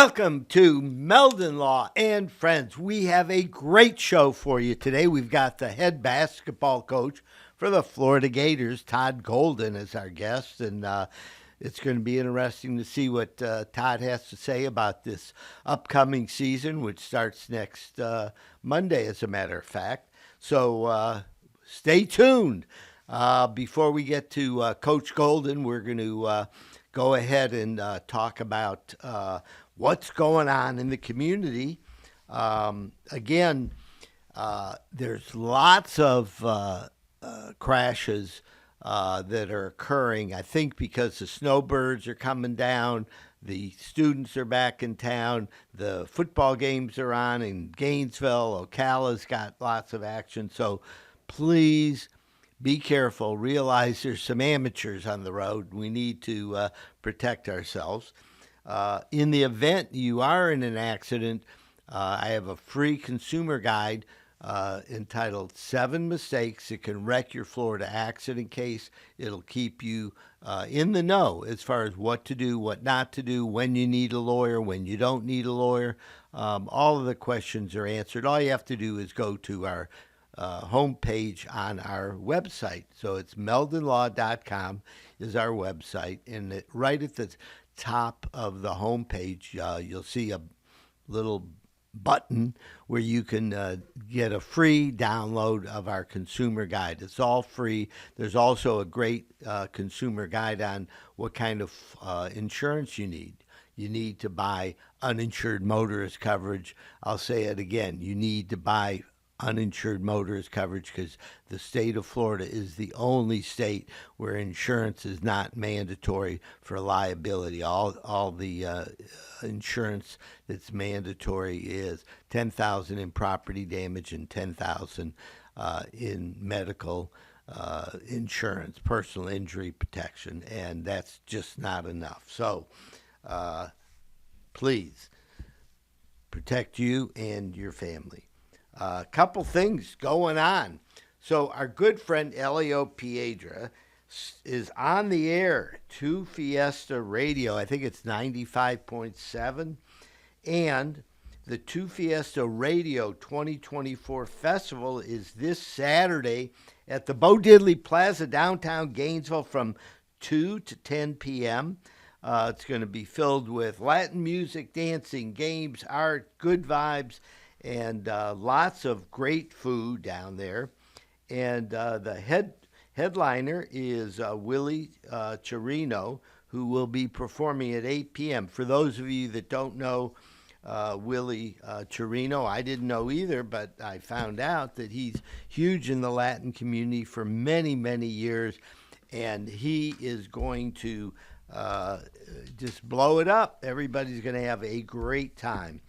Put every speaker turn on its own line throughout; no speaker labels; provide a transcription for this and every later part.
Welcome to Meldon Law and Friends. We have a great show for you today. We've got the head basketball coach for the Florida Gators, Todd Golden, as our guest, and it's going to be interesting to see what Todd has to say about this upcoming season, which starts next Monday, as a matter of fact. So stay tuned. Before we get to Coach Golden, we're going to go ahead and talk about what's going on in the community. Again, there's lots of crashes that are occurring, I think because the snowbirds are coming down, the students are back in town, the football games are on in Gainesville, Ocala's got lots of action, so please be careful. Realize there's some amateurs on the road. We need to protect ourselves. In the event you are in an accident, I have a free consumer guide entitled 7 Mistakes That Can Wreck Your Florida Accident Case. It'll keep you in the know as far as what to do, what not to do, when you need a lawyer, when you don't need a lawyer. All of the questions are answered. All you have to do is go to our homepage on our website. So it's meldonlaw.com is our website. And right at the top of the homepage, you'll see a little button where you can get a free download of our consumer guide. It's all free. There's also a great consumer guide on what kind of insurance you need. You need to buy uninsured motorist coverage. I'll say it again. You need to buy uninsured motorist coverage because the state of Florida is the only state where insurance is not mandatory for liability. All the insurance that's mandatory is $10,000 in property damage and $10,000 in medical insurance, personal injury protection, and that's just not enough. So please protect you and your family. A couple things going on. So our good friend Elio Piedra is on the air, 2 Fiesta Radio. I think it's 95.7. And the 2 Fiesta Radio 2024 Festival is this Saturday at the Bo Diddley Plaza, downtown Gainesville, from 2 to 10 p.m. It's going to be filled with Latin music, dancing, games, art, good vibes, and lots of great food down there. And the headliner is Willie Chirino, who will be performing at 8 p.m. For those of you that don't know Willie Chirino, I didn't know either, but I found out that he's huge in the Latin community for many, many years, and he is going to just blow it up. Everybody's going to have a great time.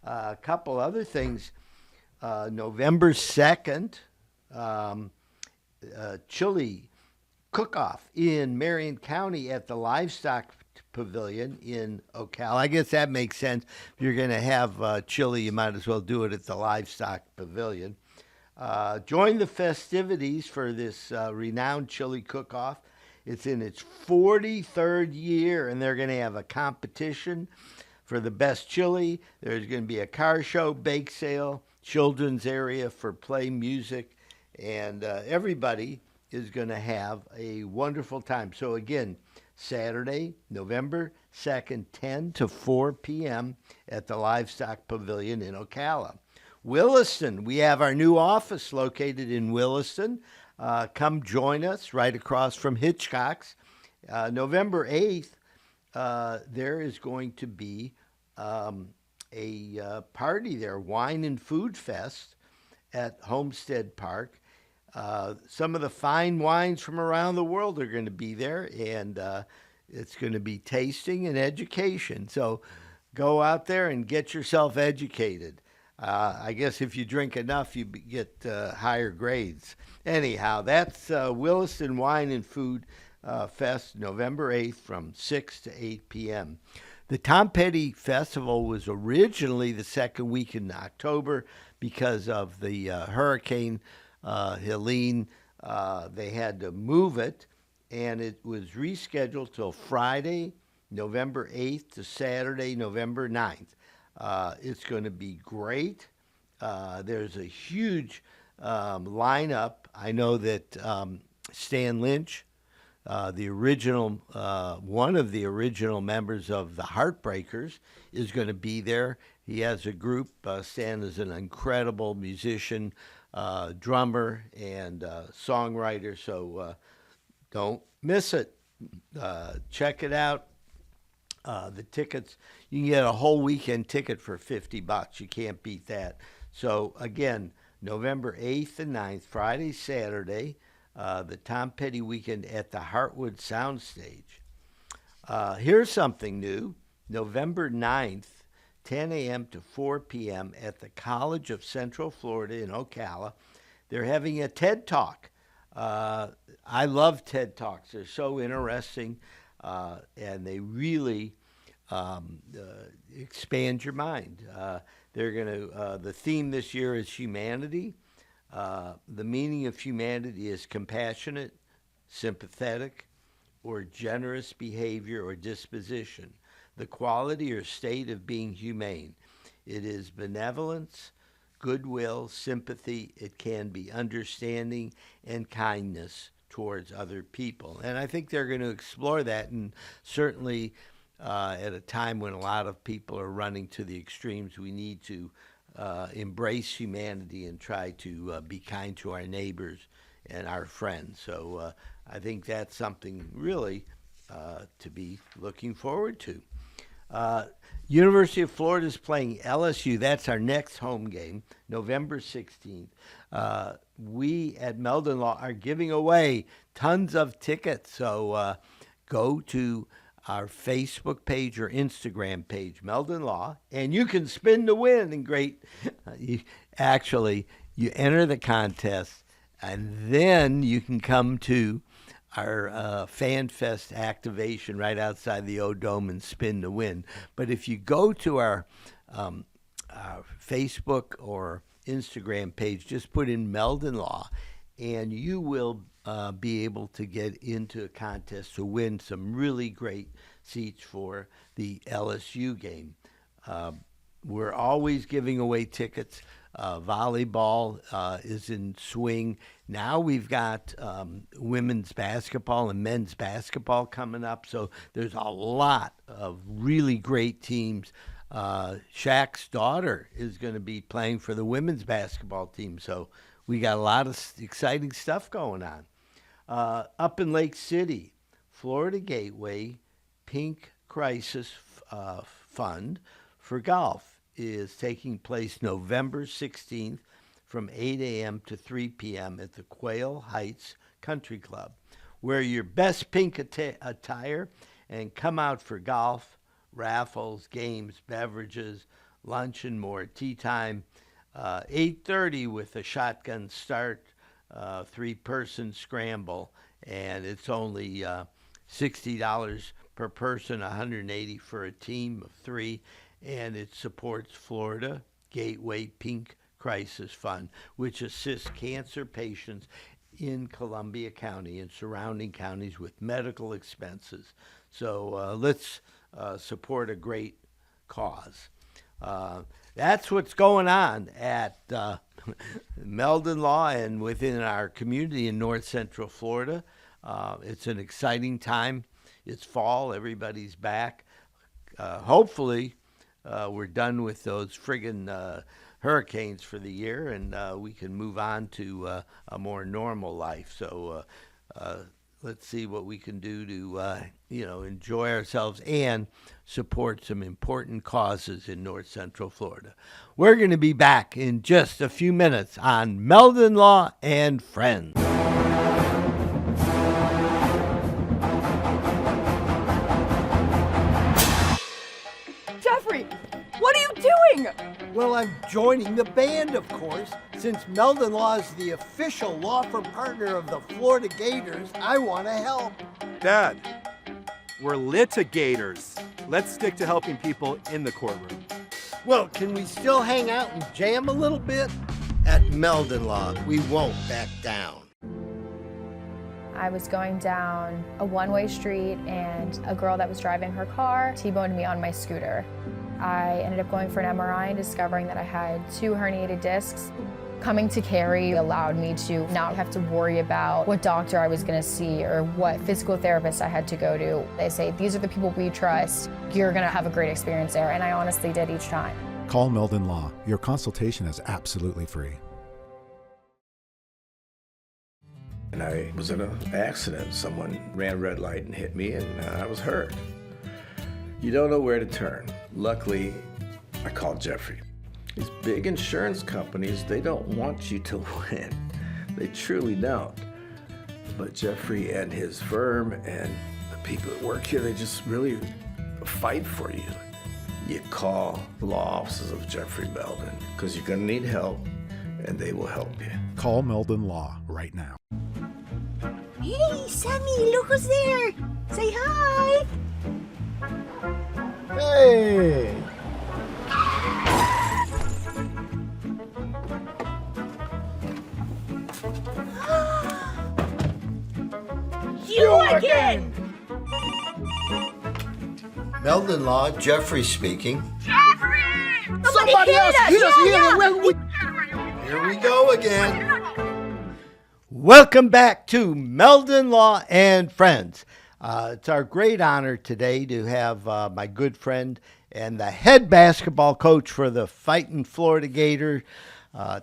A couple other things. November 2nd, chili cook-off in Marion County at the Livestock Pavilion in Ocala. I guess that makes sense. If you're going to have chili, you might as well do it at the Livestock Pavilion. Join the festivities for this renowned chili cook-off. It's in its 43rd year, and they're going to have a competition for the best chili. There's going to be a car show, bake sale, children's area for play music, and everybody is going to have a wonderful time. So again, Saturday, November 2nd, 10 to 4 p.m. at the Livestock Pavilion in Ocala. Williston, we have our new office located in Williston. Come join us right across from Hitchcock's. November 8th, there is going to be a party there, Wine and Food Fest at Homestead Park. Some of the fine wines from around the world are going to be there, and it's going to be tasting and education. So go out there and get yourself educated. I guess if you drink enough, you get higher grades. Anyhow, that's Williston Wine and Food Fest, November 8th from 6 to 8 p.m. The Tom Petty Festival was originally the second week in October because of the Hurricane Helene. They had to move it, and it was rescheduled till Friday, November 8th to Saturday, November 9th. It's going to be great. There's a huge lineup. I know that Stan Lynch, the original, one of the original members of the Heartbreakers, is going to be there. He has a group. Stan is an incredible musician, drummer, and songwriter, so don't miss it. Check it out. The tickets, you can get a whole weekend ticket for $50. You can't beat that. So, again, November 8th and 9th, Friday, Saturday, the Tom Petty weekend at the Heartwood Soundstage. Here's something new. November 9th, 10 a.m. to 4 p.m. at the College of Central Florida in Ocala. They're having a TED Talk. I love TED Talks. They're so interesting, and they really expand your mind. They're going to. The theme this year is humanity. The meaning of humanity is compassionate, sympathetic, or generous behavior or disposition. The quality or state of being humane. It is benevolence, goodwill, sympathy. It can be understanding and kindness towards other people. And I think they're going to explore that, and certainly at a time when a lot of people are running to the extremes, we need to embrace humanity and try to be kind to our neighbors and our friends. So I think that's something really to be looking forward to. University of Florida is playing LSU. That's our next home game, November 16th. We at Meldon Law are giving away tons of tickets. So go to our Facebook page or Instagram page, Meldon Law, and you can spin to win. And great, you enter the contest, and then you can come to our Fan Fest activation right outside the O-Dome and spin to win. But if you go to our Facebook or Instagram page, just put in Meldon Law, and you will be able to get into a contest to win some really great seats for the LSU game. We're always giving away tickets. Volleyball is in swing. Now we've got women's basketball and men's basketball coming up. So there's a lot of really great teams. Shaq's daughter is going to be playing for the women's basketball team. So we got a lot of exciting stuff going on. Up in Lake City, Florida Gateway Pink Crisis Fund for golf is taking place November 16th from 8 a.m. to 3 p.m. at the Quail Heights Country Club. Wear your best pink attire and come out for golf, raffles, games, beverages, lunch, and more. Tea time, 8:30 with a shotgun start, three-person scramble, and it's only $60 per person, $180 for a team of three, and it supports Florida Gateway Pink Crisis Fund, which assists cancer patients in Columbia County and surrounding counties with medical expenses. So let's support a great cause. That's what's going on at Meldon Law and within our community in North Central Florida. It's an exciting time. It's fall. Everybody's back. Hopefully, we're done with those friggin' hurricanes for the year, and we can move on to a more normal life. So let's see what we can do to, enjoy ourselves and support some important causes in North Central Florida. We're going to be back in just a few minutes on Meldon Law and Friends.
Jeffrey, what are you doing?
Well, I'm joining the band, of course. Since Meldon Law is the official law firm partner of the Florida Gators, I want to help.
Dad, we're litigators. Let's stick to helping people in the courtroom.
Well, can we still hang out and jam a little bit? At Meldon Law, we won't back down.
I was going down a one-way street and a girl that was driving her car T-boned me on my scooter. I ended up going for an MRI and discovering that I had 2 herniated discs. Coming to Cary allowed me to not have to worry about what doctor I was gonna see or what physical therapist I had to go to. They say, these are the people we trust. You're gonna have a great experience there, and I honestly did each time.
Call Meldon Law. Your consultation is absolutely free.
And I was in an accident. Someone ran a red light and hit me, and I was hurt. You don't know where to turn. Luckily, I called Jeffrey. These big insurance companies, they don't want you to win. They truly don't. But Jeffrey and his firm and the people that work here, they just really fight for you. You call the law offices of Jeffrey Meldon, because you're gonna need help, and they will help you.
Call Meldon Law right now.
Hey, Sammy, look who's there. Say hi.
Hey!
You again.
Meldon Law, Jeffrey speaking.
Somebody else hit us here.
Here we go again. Welcome back to Meldon Law and Friends. It's our great honor today to have my good friend and the head basketball coach for the Fighting Florida Gators,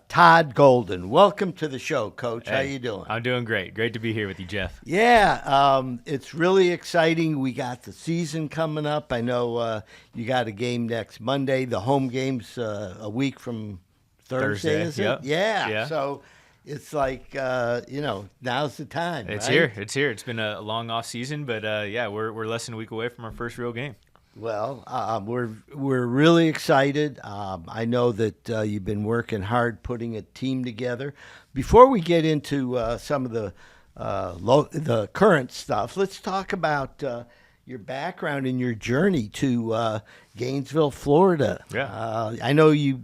Todd Golden. Welcome to the show, Coach.
Hey,
how you doing?
I'm doing great. Great to be here with you, Jeff.
Yeah, it's really exciting. We got the season coming up. I know you got a game next Monday. The home game's a week from Thursday, is it?
Yep.
Yeah. So it's like, now's the time.
It's
right?
here. It's here. It's been a long off season, but we're less than a week away from our first real game.
Well, we're really excited. I know that you've been working hard putting a team together. Before we get into some of the current stuff, let's talk about your background and your journey to Gainesville, Florida.
Yeah.
I know you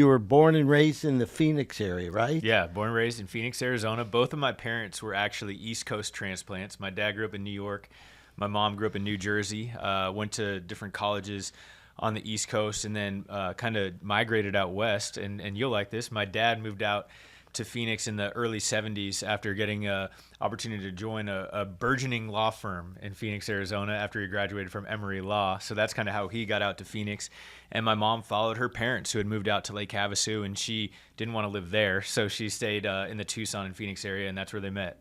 were born and raised in the Phoenix area, right?
Yeah, born and raised in Phoenix, Arizona. Both of my parents were actually East Coast transplants. My dad grew up in New York. My mom grew up in New Jersey, went to different colleges on the East Coast, and then kind of migrated out west. And you'll like this. My dad moved out to Phoenix in the early 70s after getting an opportunity to join a burgeoning law firm in Phoenix, Arizona after he graduated from Emory Law. So that's kind of how he got out to Phoenix. And my mom followed her parents who had moved out to Lake Havasu, and she didn't want to live there. So she stayed in the Tucson and Phoenix area, and that's where they met.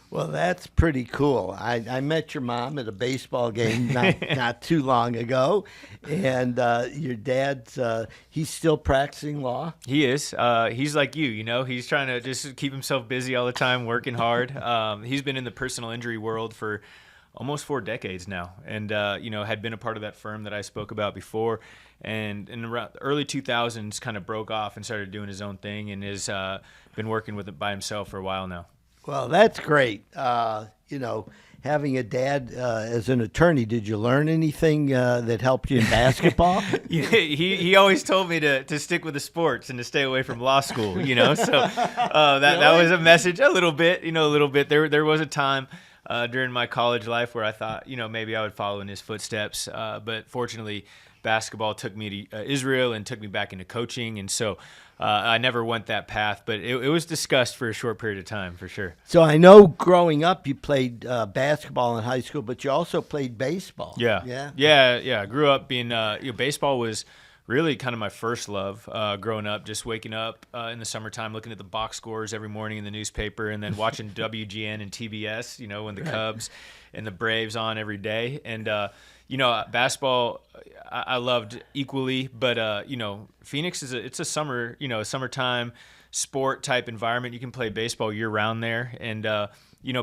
Well, that's pretty cool. I met your mom at a baseball game not too long ago, and your dad's he's still practicing law.
He is. He's like you, he's trying to just keep himself busy all the time, working hard. He's been in the personal injury world for almost 4 decades now, and had been a part of that firm that I spoke about before, and in around the early 2000s kind of broke off and started doing his own thing, and has been working with it by himself for a while now.
Well, that's great. Having a dad as an attorney, did you learn anything that helped you in basketball?
He always told me to stick with the sports and to stay away from law school, So that was a message a little bit. There was a time during my college life where I thought, maybe I would follow in his footsteps. But fortunately, basketball took me to Israel and took me back into coaching. And so I never went that path, but it was discussed for a short period of time, for sure.
So I know growing up you played basketball in high school, but you also played baseball.
Yeah. I grew up being, baseball was really kind of my first love growing up, just waking up in the summertime, looking at the box scores every morning in the newspaper, and then watching WGN and TBS, when the Cubs and the Braves on every day. And, basketball I loved equally, but, Phoenix it's a summer, summertime sport type environment. You can play baseball year round there. And,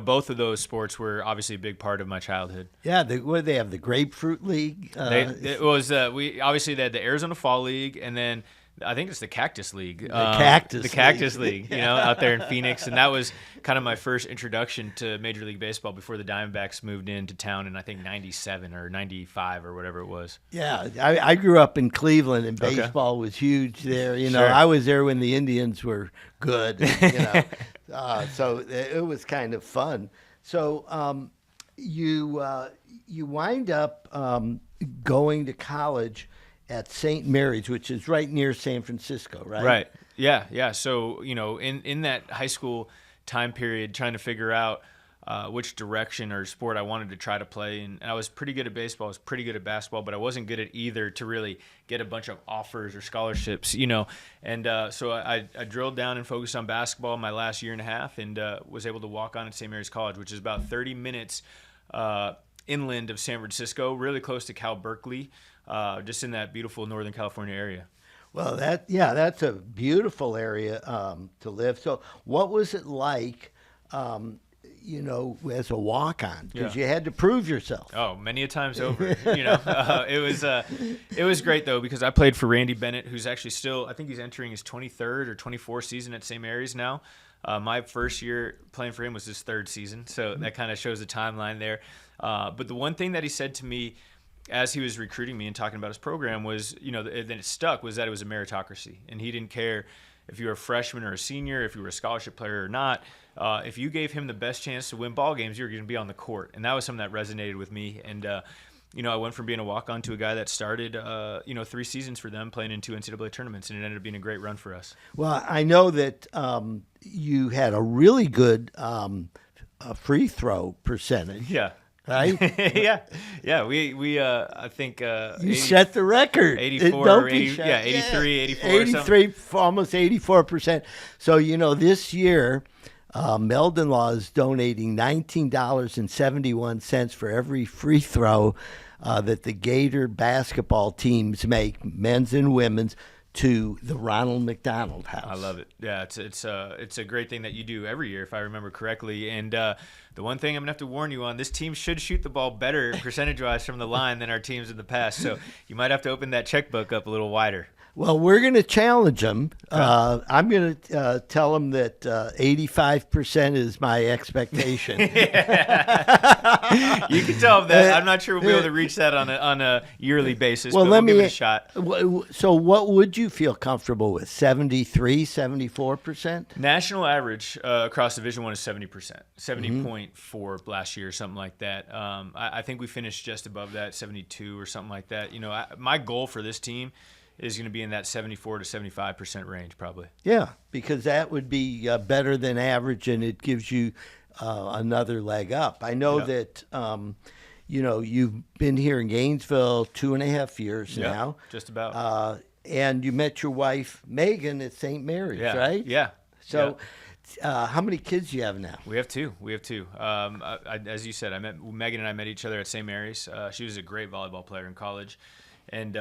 both of those sports were obviously a big part of my childhood.
Yeah, they have the Grapefruit League.
They had the Arizona Fall League, and then I think it's the Cactus League.
The Cactus
League, out there in Phoenix. And that was kind of my first introduction to Major League Baseball before the Diamondbacks moved into town in, I think, 97 or 95 or whatever it was.
Yeah, I grew up in Cleveland, and baseball was huge there.
Sure.
I was there when the Indians were good, so it was kind of fun. So you wind up going to college at St. Mary's, which is right near San Francisco, right?
Right. Yeah. So, in that high school time period, trying to figure out which direction or sport I wanted to try to play. And I was pretty good at baseball. I was pretty good at basketball, but I wasn't good at either to really get a bunch of offers or scholarships, And so I drilled down and focused on basketball my last year and a half and was able to walk on at St. Mary's College, which is about 30 minutes inland of San Francisco, really close to Cal Berkeley, just in that beautiful Northern California area.
Well, that's a beautiful area to live. So what was it like, as a walk-on? Because you had to prove yourself.
Oh, many a times over. It was great, though, because I played for Randy Bennett, who's actually still, I think he's entering his 23rd or 24th season at St. Mary's now. My first year playing for him was his third season, so that kind of shows the timeline there. But the one thing that he said to me as he was recruiting me and talking about his program was, then it stuck, was that it was a meritocracy. And he didn't care if you were a freshman or a senior, if you were a scholarship player or not. If you gave him the best chance to win ball games, you were going to be on the court. And that was something that resonated with me. And, I went from being a walk-on to a guy that started, 3 seasons for them playing in 2 NCAA tournaments, and it ended up being a great run for us.
Well, I know that you had a really good free throw percentage.
Yeah.
Right?
Yeah. We I think
you set the record.
84, 83, 84.
83, almost 84%. So this year, Meldon Law is donating $19.71 for every free throw that the Gator basketball teams make, men's and women's, to the Ronald McDonald House.
I love it. Yeah, it's a great thing that you do every year, if I remember correctly. And the one thing I'm gonna have to warn you on: this team should shoot the ball better percentage-wise from the line than our teams in the past. So you might have to open that checkbook up a little wider.
Well, we're going to challenge them. I'm going to tell them that 85% is my expectation.
You can tell them that. I'm not sure we'll be able to reach that on a yearly basis, but we'll give it a shot.
So what would you feel comfortable with, 73, 74%?
National average across Division I is 70%, 70.4 last year, something like that. I think we finished just above that, 72 or something like that. My goal for this team is going to be in that 74 to 75% range, probably.
Yeah, because that would be better than average, and it gives you another leg up. I know that, you've been here in Gainesville 2.5 years now.
Just about.
And you met your wife, Megan, at St. Mary's, right?
Yeah.
So how many kids do you have now?
We have two. As you said, Megan and I met each other at St. Mary's. She was a great volleyball player in college. And,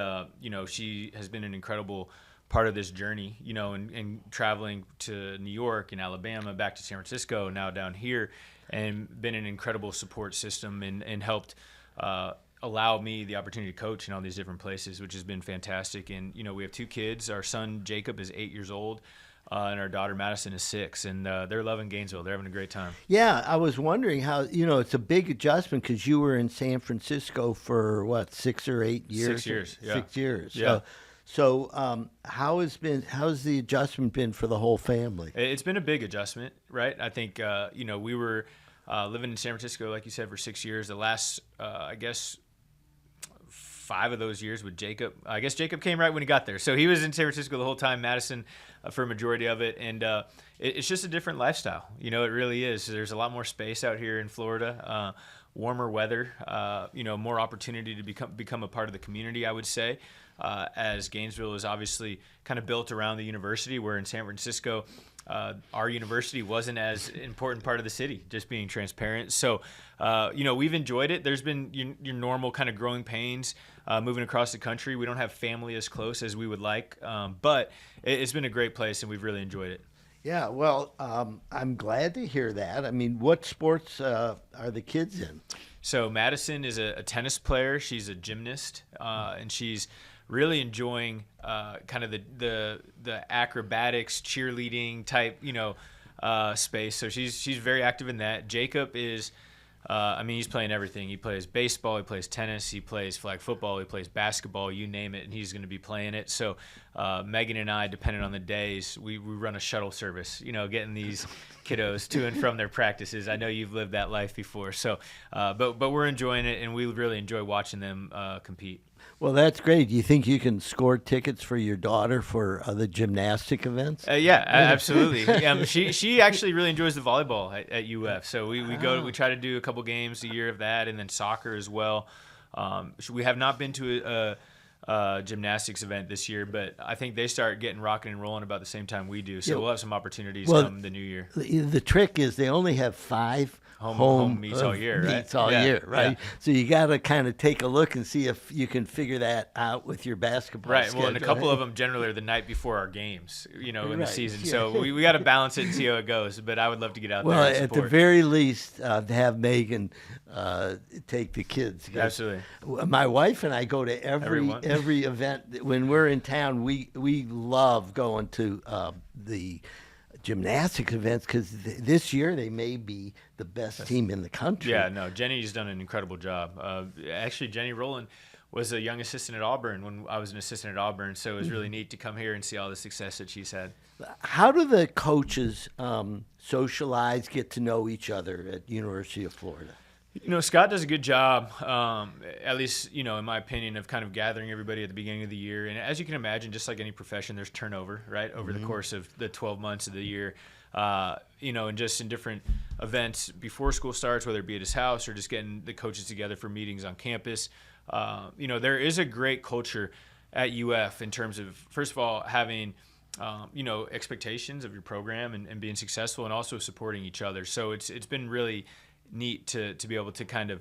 she has been an incredible part of this journey, and traveling to New York and Alabama, back to San Francisco, now down here, and been an incredible support system and helped allow me the opportunity to coach in all these different places, which has been fantastic. And, we have 2 kids. Our son, Jacob, is 8 years old. And our daughter, Madison, is 6, and they're loving Gainesville. They're having a great time. Yeah,
I was wondering how, it's a big adjustment because you were in San Francisco for, 6 or 8 years?
6 years, yeah.
6 years.
Yeah.
So how's the adjustment been for the whole family?
It's been a big adjustment, right? I think, we were living in San Francisco, like you said, for 6 years. The last, 5 of those years with Jacob. I guess Jacob came right when he got there. So he was in San Francisco the whole time, Madison for a majority of it. And it's just a different lifestyle. It really is. There's a lot more space out here in Florida, warmer weather, more opportunity to become a part of the community, I would say, as Gainesville is obviously kind of built around the university, where in San Francisco, our university wasn't as important part of the city, just being transparent. So, we've enjoyed it. There's been your normal kind of growing pains moving across the country. We don't have family as close as we would like, but it's been a great place, and we've really enjoyed it.
Yeah, well, I'm glad to hear that. I mean, what sports are the kids in?
So Madison is a tennis player. She's a gymnast, and she's really enjoying kind of the acrobatics, cheerleading type, space. So she's very active in that. Jacob is I mean, he's playing everything. He plays baseball, he plays tennis, he plays flag football, he plays basketball, you name it, and he's going to be playing it. So Megan and I, depending on the days, we run a shuttle service, getting these kiddos to and from their practices. I know you've lived that life before. So, but we're enjoying it, and we really enjoy watching them compete.
Well, that's great. Do you think you can score tickets for your daughter for the gymnastic events?
Yeah, absolutely. She actually really enjoys the volleyball at UF. So we try to do a couple games a year of that, and then soccer as well. We have not been to a gymnastics event this year, but I think they start getting rocking and rolling about the same time we do. So we'll have some opportunities come the new year.
The trick is they only have 5
home meets all year, right?
Meets all year, right? Yeah. So you got to kind of take a look and see if you can figure that out with your basketball
right.
schedule.
Well, and a couple of them generally are the night before our games, in the season.
Yeah.
So we got to balance it and see how it goes. But I would love to get out there and
at
support.
the very least, to have Megan take the kids.
Absolutely.
My wife and I go to every event. When we're in town, we love going to the gymnastics events because this year they may be the best team in the country.
Yeah, no, Jenny's done an incredible job. Actually, Jenny Rowland was a young assistant at Auburn when I was an assistant at Auburn, so it was really neat to come here and see all the success that she's had.
How do the coaches socialize, get to know each other at University of Florida?
Scott does a good job, at least, in my opinion, of kind of gathering everybody at the beginning of the year. And as you can imagine, just like any profession, there's turnover, right, over the course of the 12 months of the year. And just in different events before school starts, whether it be at his house or just getting the coaches together for meetings on campus. There is a great culture at UF in terms of, first of all, having expectations of your program and being successful, and also supporting each other. So it's been really neat to be able to kind of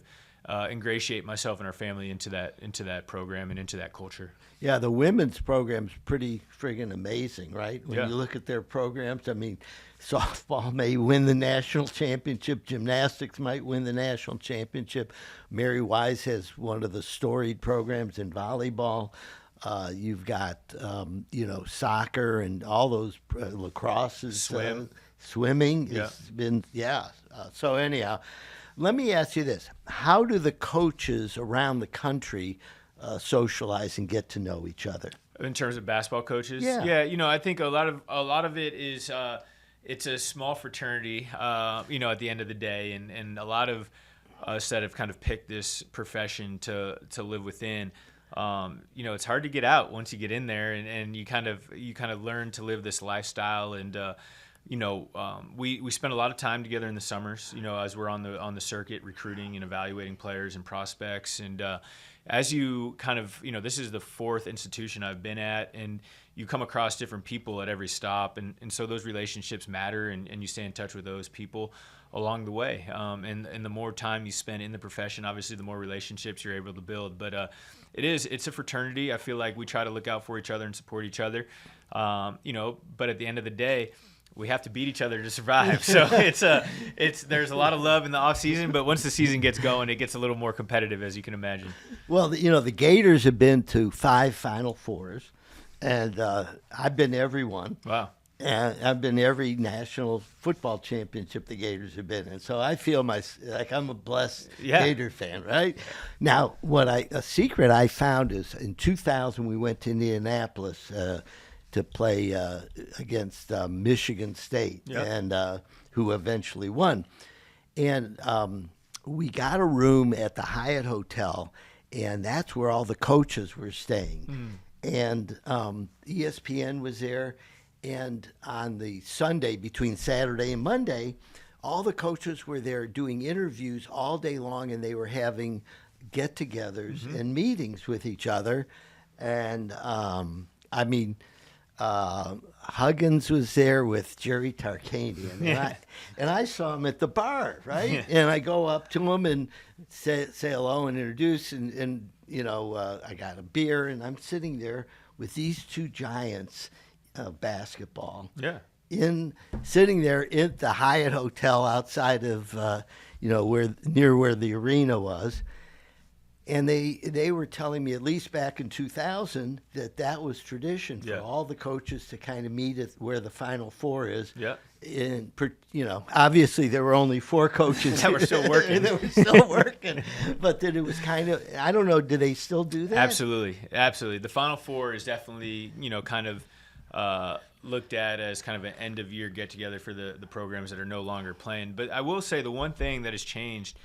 ingratiate myself and our family into that program and into that culture.
Yeah, the women's program's pretty friggin' amazing, right? When
Yeah.
you look at their programs, I mean, softball may win the national championship, gymnastics might win the national championship. Mary Wise has one of the storied programs in volleyball. You've got, soccer and all those lacrosse is swimming has been, so anyhow, let me ask you this. How do the coaches around the country socialize and get to know each other?
In terms of basketball coaches?
Yeah.
I think a lot of it is it's a small fraternity, at the end of the day, and a lot of us that have kind of picked this profession to live within. It's hard to get out once you get in there, and you kind of learn to live this lifestyle. And we spend a lot of time together in the summers. As we're on the circuit recruiting and evaluating players and prospects. And as you kind of this is the 4th institution I've been at, and you come across different people at every stop, and so those relationships matter, and you stay in touch with those people along the way. And the more time you spend in the profession, obviously, the more relationships you're able to build. But it's a fraternity. I feel like we try to look out for each other and support each other. But at the end of the day, we have to beat each other to survive. So there's a lot of love in the off season, but once the season gets going, it gets a little more competitive, as you can imagine.
Well, the Gators have been to 5 Final Fours, and I've been to every one.
Wow.
And I've been to every national football championship the Gators have been in. So I feel like I'm a blessed Gator fan, right? Now, a secret I found is in 2000 we went to Indianapolis to play against Michigan State, and who eventually won. And we got a room at the Hyatt Hotel, and that's where all the coaches were staying. And ESPN was there. And on the Sunday, between Saturday and Monday, all the coaches were there doing interviews all day long, and they were having get-togethers and meetings with each other. And, Huggins was there with Jerry Tarkanian, and I saw him at the bar, right? Yeah. And I go up to him and say hello and introduce, and I got a beer, and I'm sitting there with these 2 giants of basketball.
Yeah.
Sitting there in the Hyatt Hotel outside of, where the arena was. And they were telling me, at least back in 2000, that was tradition for
Yeah.
all the coaches to kind of meet at where the Final Four is.
Yeah.
And, obviously there were only 4 coaches
That were still working.
that were still working. But that it was kind of, I don't know, do they still do that?
Absolutely. The Final Four is definitely, kind of looked at as kind of an end-of-year get-together for the programs that are no longer playing. But I will say the one thing that has changed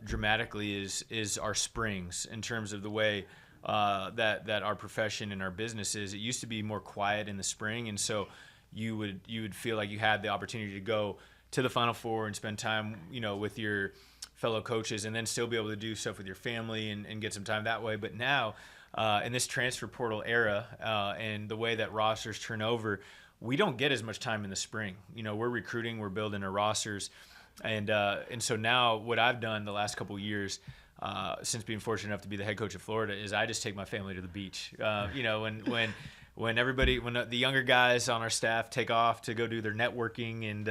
dramatically is our springs in terms of the way that our profession and our business is. It used to be more quiet in the spring, and so you would feel like you had the opportunity to go to the Final Four and spend time, with your fellow coaches, and then still be able to do stuff with your family and get some time that way. But now, in this transfer portal era and the way that rosters turn over, we don't get as much time in the spring. We're recruiting, we're building our rosters. And so now what I've done the last couple of years, since being fortunate enough to be the head coach of Florida, is I just take my family to the beach. When the younger guys on our staff take off to go do their networking and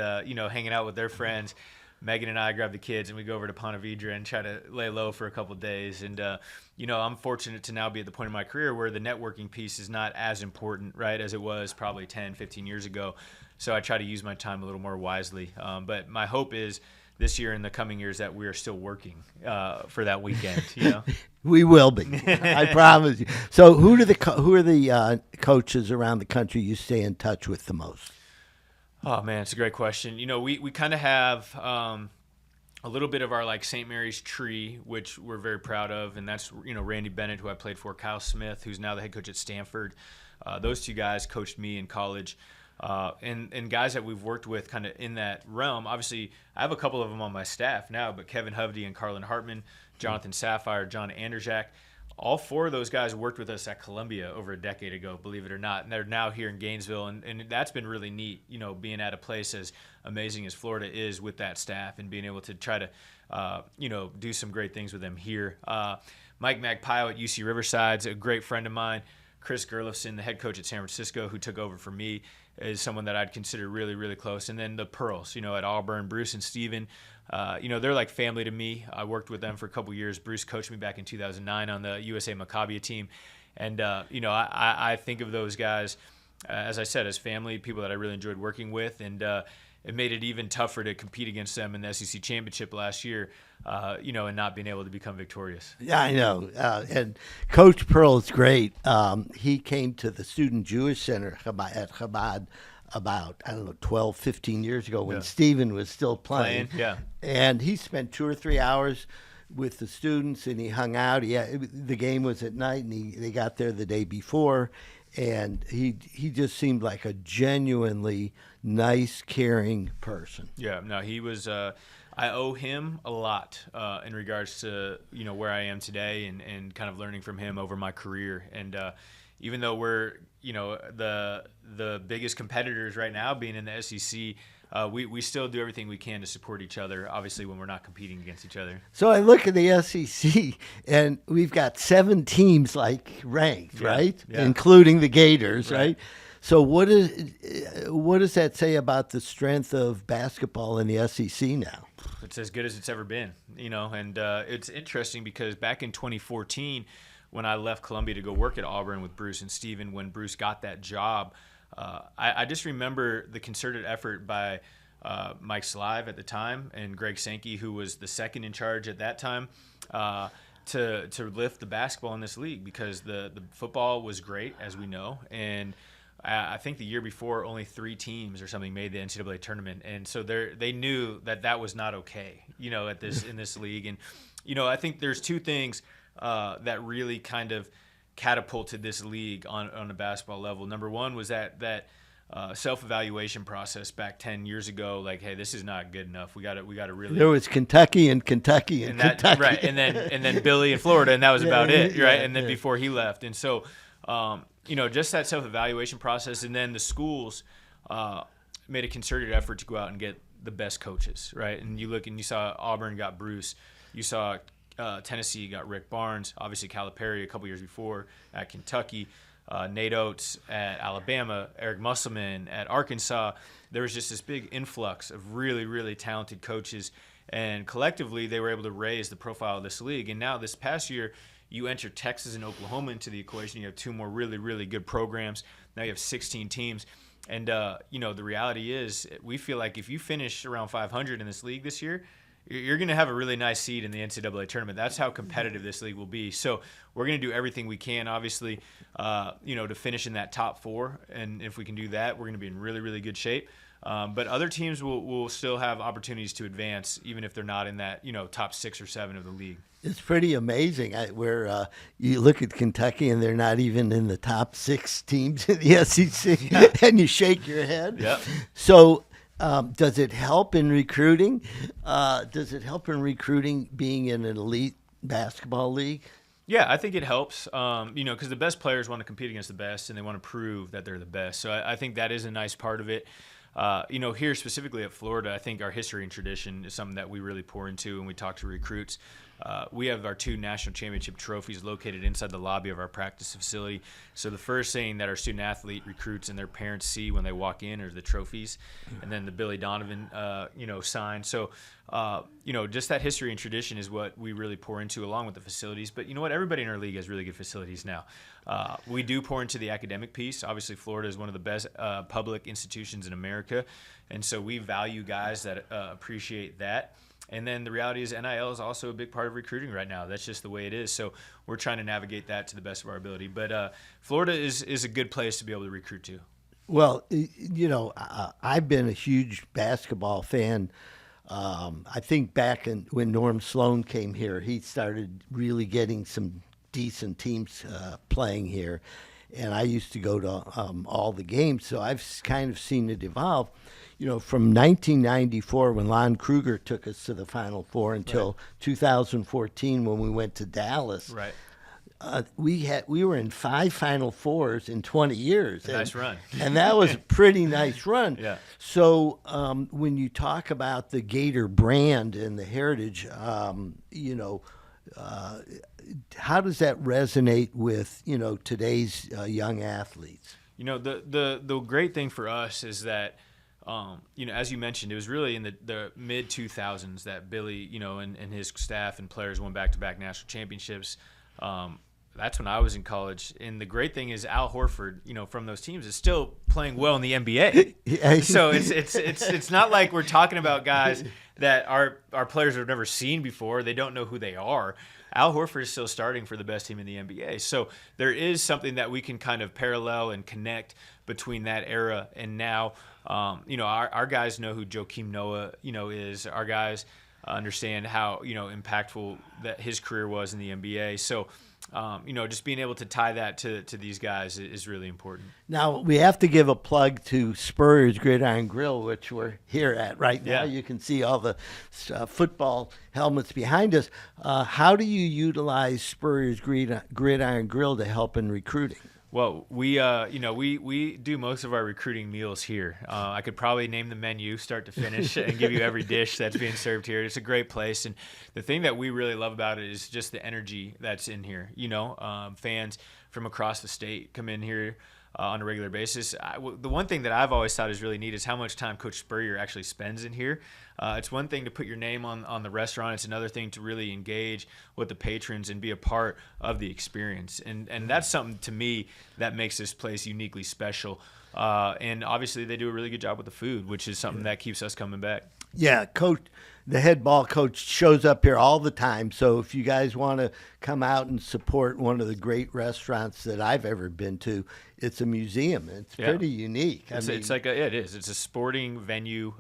hanging out with their friends, Megan and I grab the kids and we go over to Ponte Vedra and try to lay low for a couple of days. And I'm fortunate to now be at the point in my career where the networking piece is not as important, right, as it was probably 10, 15 years ago. So I try to use my time a little more wisely. But my hope is this year and the coming years that we are still working for that weekend.
We will be. I promise you. So who are the coaches around the country you stay in touch with the most?
Oh man, it's a great question. We kind of have a little bit of our like St. Mary's tree, which we're very proud of, and that's Randy Bennett, who I played for, Kyle Smith, who's now the head coach at Stanford. Those 2 guys coached me in college. And guys that we've worked with kind of in that realm. Obviously, I have a couple of them on my staff now, but Kevin Hovde and Carlin Hartman, Jonathan Sapphire, John Anderjak, all 4 of those guys worked with us at Columbia over a decade ago, believe it or not. And they're now here in Gainesville, and that's been really neat, being at a place as amazing as Florida is with that staff and being able to try to, do some great things with them here. Mike Magpio at UC Riverside's a great friend of mine. Chris Gerlofson, the head coach at San Francisco, who took over for me, is someone that I'd consider really, really close. And then the Pearls, at Auburn, Bruce and Steven, they're like family to me. I worked with them for a couple years. Bruce coached me back in 2009 on the USA Maccabi team. And, I think of those guys, as I said, as family, people that I really enjoyed working with. And it made it even tougher to compete against them in the SEC championship last year, and not being able to become victorious.
Yeah, I know. And Coach Pearl is great. He came to the Student Jewish Center at Chabad about, 12, 15 years ago when Steven was still playing.
Yeah.
And he spent 2 or 3 hours with the students, and he hung out. The game was at night, and they got there the day before. And he just seemed like a genuinely nice, caring person.
Yeah, no, he was. I owe him a lot in regards to where I am today and kind of learning from him over my career. And even though we're the biggest competitors right now, being in the SEC, we still do everything we can to support each other, obviously when we're not competing against each other.
So I look at the SEC, and we've got 7 teams ranked, right?
Yeah.
Including the Gators, right? So what does that say about the strength of basketball in the SEC now?
It's as good as it's ever been, and it's interesting because back in 2014, when I left Columbia to go work at Auburn with Bruce and Steven, when Bruce got that job, I just remember the concerted effort by Mike Slive at the time and Greg Sankey, who was the second in charge at that time, to lift the basketball in this league, because the football was great, as we know, and I think the year before only 3 teams or something made the NCAA tournament, and so they knew that was not okay, in this league. And I think there's 2 things that really kind of catapulted this league on a basketball level. Number one was that self-evaluation process back 10 years ago. Like, hey, this is not good enough. We got to really.
There was Kentucky and Kentucky.
Right, and then Billy in Florida, and that was about it, right? And then before he left, and so just that self-evaluation process, and then the schools made a concerted effort to go out and get the best coaches, right? And you look and you saw Auburn got Bruce, you saw Tennessee got Rick Barnes, obviously Calipari a couple years before at Kentucky, Nate Oates at Alabama, Eric Musselman at Arkansas. There was just this big influx of really, really talented coaches. And collectively, they were able to raise the profile of this league. And now this past year, you enter Texas and Oklahoma into the equation. You have two more really, really good programs. Now you have 16 teams. And, the reality is we feel like if you finish around 500 in this league this year, you're going to have a really nice seed in the NCAA tournament. That's how competitive this league will be. So we're going to do everything we can, obviously, to finish in that top 4. And if we can do that, we're going to be in really, really good shape. But other teams will still have opportunities to advance, even if they're not in that, top 6 or 7 of the league.
It's pretty amazing where you look at Kentucky and they're not even in the top 6 teams in the SEC, and you shake your head.
Yep.
So does it help in recruiting? Being in an elite basketball league?
Yeah, I think it helps, because the best players want to compete against the best, and they want to prove that they're the best. So I think that is a nice part of it. Here specifically at Florida, I think our history and tradition is something that we really pour into when we talk to recruits. We have our 2 national championship trophies located inside the lobby of our practice facility. So the first thing that our student athlete recruits and their parents see when they walk in are the trophies, and then the Billy Donovan, sign. So, just that history and tradition is what we really pour into along with the facilities. But you know what? Everybody in our league has really good facilities now. We do pour into the academic piece. Obviously, Florida is one of the best public institutions in America, and so we value guys that appreciate that. And then the reality is NIL is also a big part of recruiting right now. That's just the way it is. So we're trying to navigate that to the best of our ability. But Florida is a good place to be able to recruit to.
Well, I've been a huge basketball fan. I think back when Norm Sloan came here, he started really getting some decent teams playing here. And I used to go to all the games, so I've kind of seen it evolve. From 1994 when Lon Kruger took us to the Final Four until 2014 when we went to Dallas.
Right.
We were in 5 Final Fours in 20 years.
Nice run.
And that was a pretty nice run.
Yeah.
So when you talk about the Gator brand and the heritage, how does that resonate with today's young athletes?
The great thing for us is that as you mentioned, it was really in the mid 2000s that Billy and his staff and players won back-to-back national championships. That's when I was in college, and the great thing is Al Horford, from those teams, is still playing well in the NBA. So it's not like we're talking about guys that our players have never seen before. They don't know who they are. Al Horford is still starting for the best team in the NBA. So there is something that we can kind of parallel and connect between that era and now. Our guys know who Joakim Noah, is. Our guys understand how, impactful that his career was in the NBA. So, just being able to tie that to these guys is really important.
Now, we have to give a plug to Spurrier's Gridiron Grill, which we're here at right now.
Yeah.
You can see all the football helmets behind us. How do you utilize Spurrier's Gridiron Grill to help in recruiting?
Well, we do most of our recruiting meals here. I could probably name the menu start to finish and give you every dish that's being served here. It's a great place, and the thing that we really love about it is just the energy that's in here. Fans from across the state come in here on a regular basis. The one thing that I've always thought is really neat is how much time Coach Spurrier actually spends in here. It's one thing to put your name on the restaurant. It's another thing to really engage with the patrons and be a part of the experience. And that's something to me that makes this place uniquely special. And obviously they do a really good job with the food, which is something that keeps us coming back.
Yeah, Coach, the head ball coach shows up here all the time. So if you guys want to come out and support one of the great restaurants that I've ever been to, it's a museum. It's pretty unique.
It is. It's a sporting venue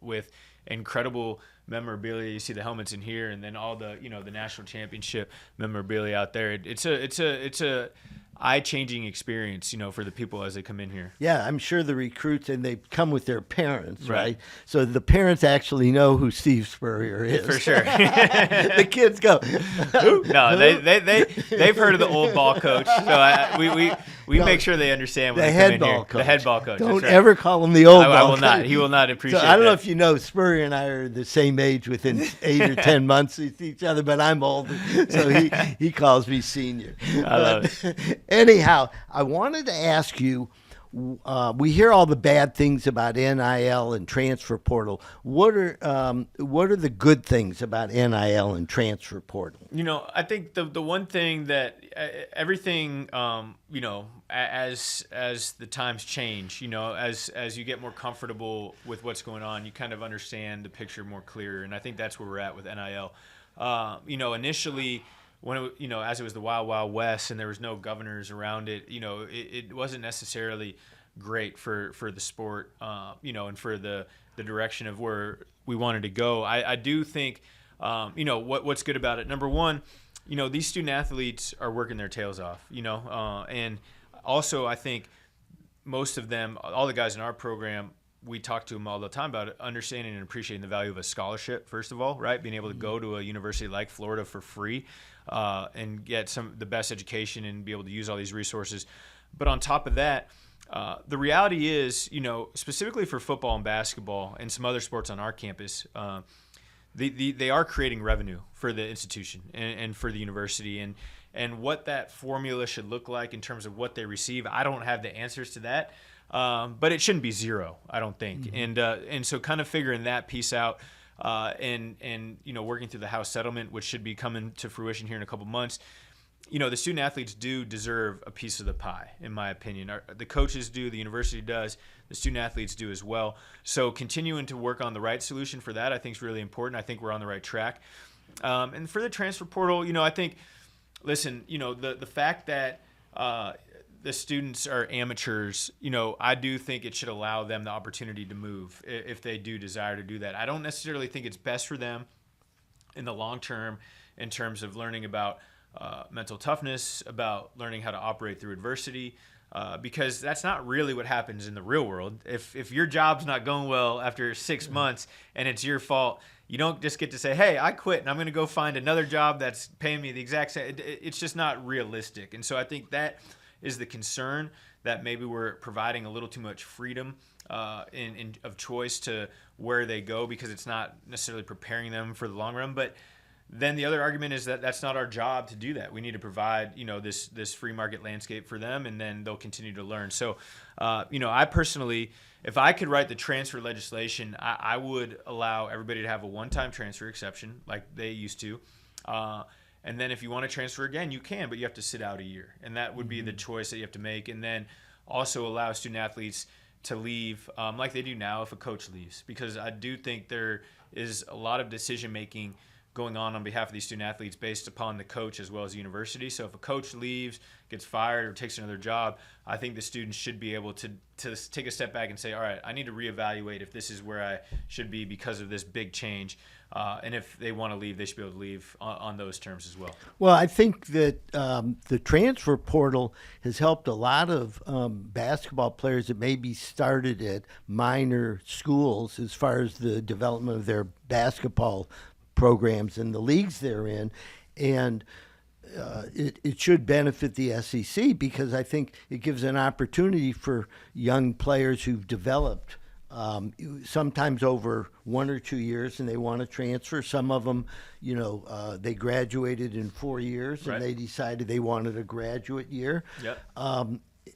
with incredible memorabilia. You see the helmets in here, and then all the the national championship memorabilia out there. It's a eye-changing experience, for the people as they come in here.
Yeah, I'm sure the recruits, and they come with their parents, right? So the parents actually know who Steve Spurrier is.
For sure.
The kids go,
no, they've heard of the old ball coach. So we make sure they understand when
the
they come in
head
here.
ball coach.
The head ball coach.
Don't ever call him the old ball coach.
I will not. He will not appreciate
So I don't know
that.
if you know, Spurrier and I are the same age within 8 or 10 months with each other, but I'm older, so he calls me senior.
I love it.
Anyhow, I wanted to ask you, we hear all the bad things about NIL and transfer portal. What are the good things about NIL and transfer portal?
I think the one thing that everything, as the times change, as you get more comfortable with what's going on, you kind of understand the picture more clear. And I think that's where we're at with NIL. Initially, when as it was the Wild Wild West and there was no governors around it, it wasn't necessarily great for the sport, and for the direction of where we wanted to go. I do think, what's good about it. Number one, these student athletes are working their tails off, and also I think most of them, all the guys in our program, we talk to them all the time about understanding and appreciating the value of a scholarship, first of all, right? Being able to go to a university like Florida for free and get the best education and be able to use all these resources. But on top of that, the reality is, specifically for football and basketball and some other sports on our campus, they are creating revenue for the institution and for the university. And what that formula should look like in terms of what they receive, I don't have the answers to that. But it shouldn't be zero, I don't think. Mm-hmm. And so kind of figuring that piece out and working through the House settlement, which should be coming to fruition here in a couple months. The student athletes do deserve a piece of the pie, in my opinion. The coaches do, the university does, the student athletes do as well. So continuing to work on the right solution for that, I think is really important. I think we're on the right track. And for the transfer portal, I think, listen, the fact that the students are amateurs, I do think it should allow them the opportunity to move if they do desire to do that. I don't necessarily think it's best for them in the long term in terms of learning about mental toughness, about learning how to operate through adversity, because that's not really what happens in the real world. If your job's not going well after 6 months and it's your fault, you don't just get to say, hey, I quit and I'm going to go find another job that's paying me the exact same. It's just not realistic. And so I think that is the concern, that maybe we're providing a little too much freedom of choice to where they go, because it's not necessarily preparing them for the long run. But then the other argument is that that's not our job to do that. We need to provide, this free market landscape for them, and then they'll continue to learn. So, I personally, if I could write the transfer legislation, I would allow everybody to have a one-time transfer exception like they used to. And then if you want to transfer again, you can, but you have to sit out a year. And that would be the choice that you have to make. And then also allow student athletes to leave like they do now if a coach leaves. Because I do think there is a lot of decision-making going on behalf of these student athletes based upon the coach as well as the university. So if a coach leaves, gets fired, or takes another job, I think the students should be able to take a step back and say, all right, I need to reevaluate if this is where I should be because of this big change. And if they want to leave, they should be able to leave on those terms as well.
Well, I think that the transfer portal has helped a lot of basketball players that maybe started at minor schools as far as the development of their basketball programs and the leagues they're in. And it should benefit the SEC, because I think it gives an opportunity for young players who've developed sometimes over 1 or 2 years and they want to transfer. Some of them, they graduated in 4 years, right, and they decided they wanted a graduate year.
Yep.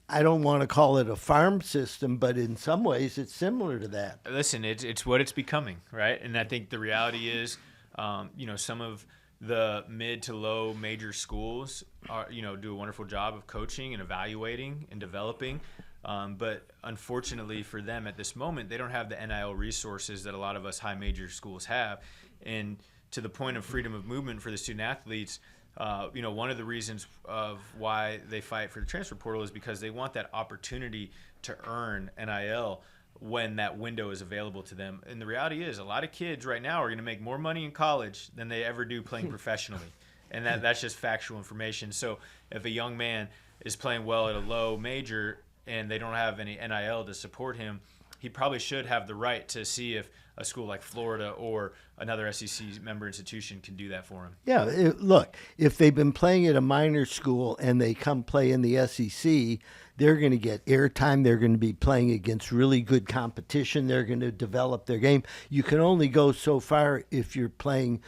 I don't want to call it a farm system, but in some ways it's similar to that.
Listen, it's what it's becoming, right? And I think the reality is, some of the mid to low major schools are, do a wonderful job of coaching and evaluating and developing. But unfortunately for them at this moment, they don't have the NIL resources that a lot of us high major schools have. And to the point of freedom of movement for the student athletes, one of the reasons of why they fight for the transfer portal is because they want that opportunity to earn NIL when that window is available to them. And the reality is, a lot of kids right now are going to make more money in college than they ever do playing professionally. And that's just factual information. So if a young man is playing well at a low major and they don't have any NIL to support him, he probably should have the right to see if a school like Florida or another SEC member institution can do that for him.
Yeah, look, if they've been playing at a minor school and they come play in the SEC, they're going to get airtime. They're going to be playing against really good competition. They're going to develop their game. You can only go so far if you're playing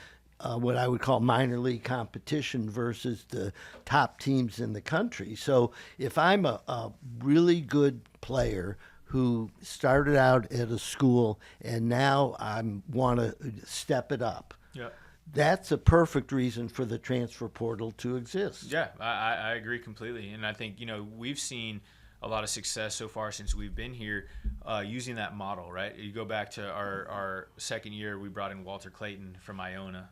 what I would call minor league competition versus the top teams in the country. So if I'm a really good player who started out at a school and now I want to step it up, that's a perfect reason for the transfer portal to exist.
Yeah, I agree completely. And I think, we've seen a lot of success so far since we've been here using that model, right? You go back to our second year, we brought in Walter Clayton from Iona.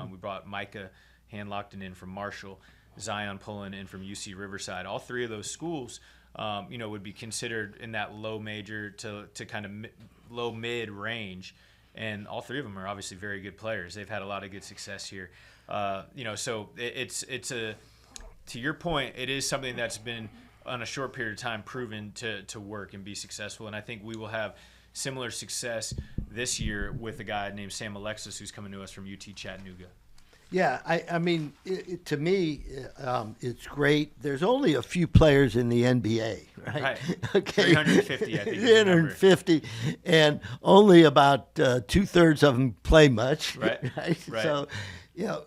We brought Micah Handlockton in from Marshall, Zion Pullen in from UC Riverside. All three of those schools, would be considered in that low major to kind of low mid range. And all three of them are obviously very good players. They've had a lot of good success here. So it's to your point, it is something that's been on a short period of time proven to work and be successful. And I think we will have similar success this year with a guy named Sam Alexis who's coming to us from UT Chattanooga.
Yeah, I mean, to me, it's great. There's only a few players in the NBA, right?
Okay. 350, I think.
350, and only about 2/3 of them play much.
Right.
So,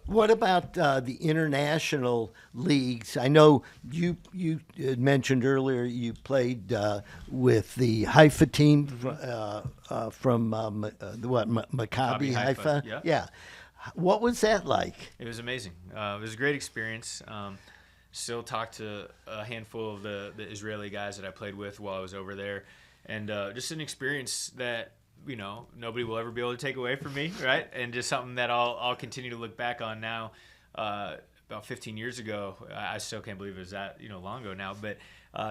what about the international leagues? I know you had mentioned earlier you played with the Haifa team from Maccabi Haifa. Yeah. What was that like?
It was amazing. It was a great experience. Still talked to a handful of the Israeli guys that I played with while I was over there. And just an experience that, nobody will ever be able to take away from me, right? And just something that I'll continue to look back on now. About 15 years ago, I still can't believe it was that, long ago now, but